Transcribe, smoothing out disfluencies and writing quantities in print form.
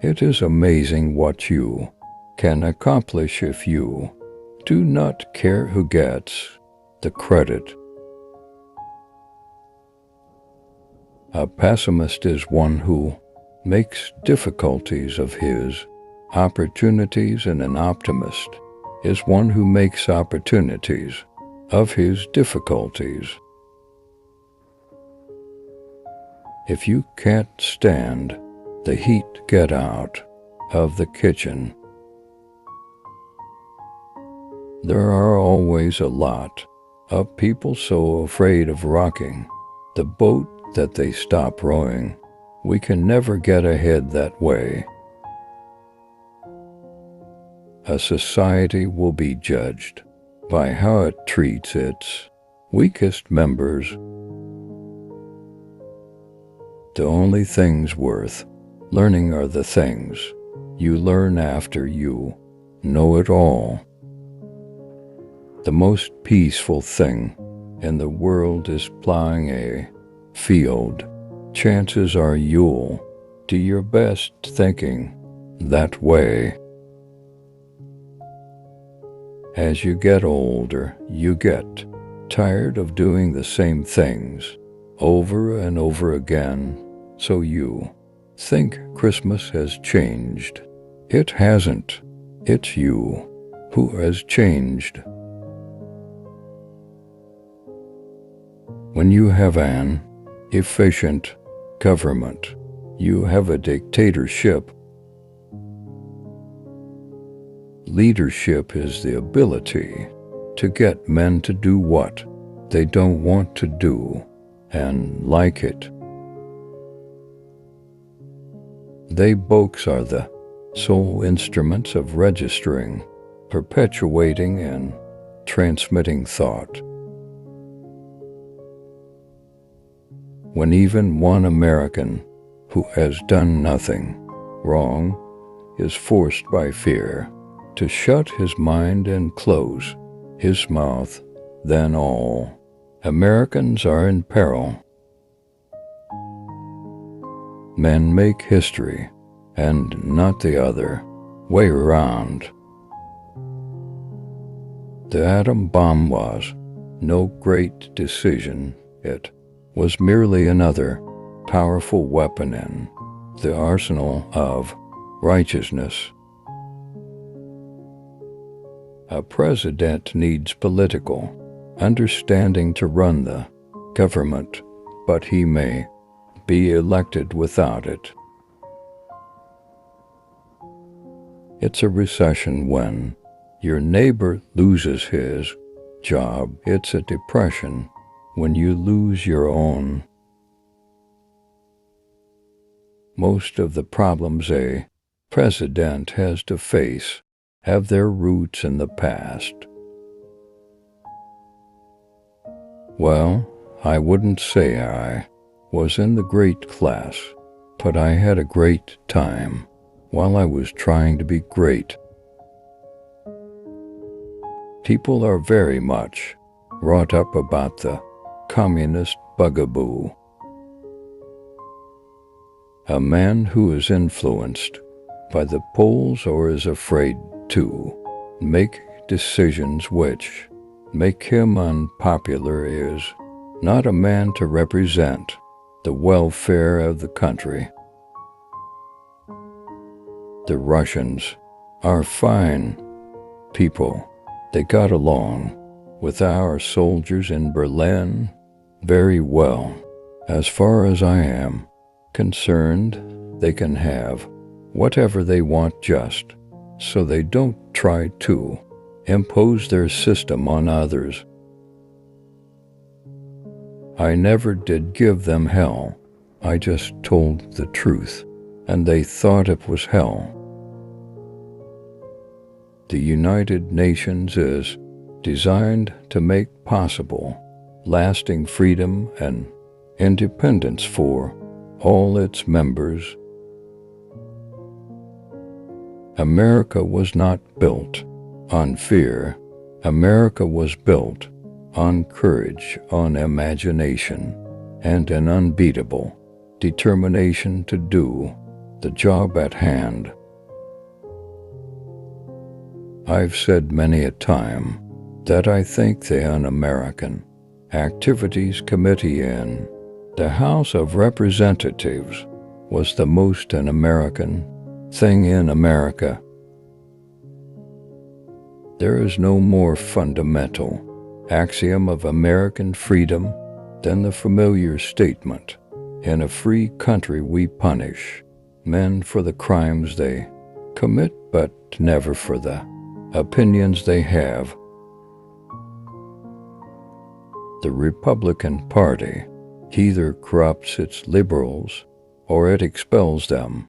It is amazing what you can accomplish if you do not care who gets the credit. A pessimist is one who makes difficulties of his opportunities, and an optimist is one who makes opportunities of his difficulties. If you can't stand the heat, get out of the kitchen. There are always a lot of people so afraid of rocking the boat that they stop rowing. We can never get ahead that way. A society will be judged by how it treats its weakest members. The only things worth learning are the things you learn after you know it all. The most peaceful thing in the world is plowing a field. Chances are you'll do your best thinking that way. As you get older, you get tired of doing the same things over and over again, so you think Christmas has changed. It hasn't. It's you who has changed. When you have an efficient government, you have a dictatorship. Leadership is the ability to get men to do what they don't want to do and like it. They books are the sole instruments of registering, perpetuating, and transmitting thought. When even one American who has done nothing wrong is forced by fear to shut his mind and close his mouth, then all Americans are in peril. Men make history, and not the other way around. The atom bomb was no great decision. It was merely another powerful weapon in the arsenal of righteousness. A president needs political understanding to run the government, but he may be elected without it. It's a recession when your neighbor loses his job. It's a depression when you lose your own. Most of the problems a president has to face have their roots in the past. Well, I wouldn't say I was in the great class, but I had a great time while I was trying to be great. People are very much wrought up about the communist bugaboo. A man who is influenced by the polls or is afraid to make decisions which make him unpopular is not a man to represent the welfare of the country. The Russians are fine people. They got along with our soldiers in Berlin very well. As far as I am concerned, they can have whatever they want just so they don't try to impose their system on others. I never did give them hell. I just told the truth, and they thought it was hell. The United Nations is designed to make possible lasting freedom and independence for all its members. America was not built on fear. America was built on courage, on imagination, and an unbeatable determination to do the job at hand. I've said many a time that I think the Un-American Activities Committee in the House of Representatives was the most un-American thing in America. There is no more fundamental axiom of American freedom than the familiar statement, "In a free country we punish men for the crimes they commit, but never for the opinions they have." The Republican Party either corrupts its liberals or it expels them.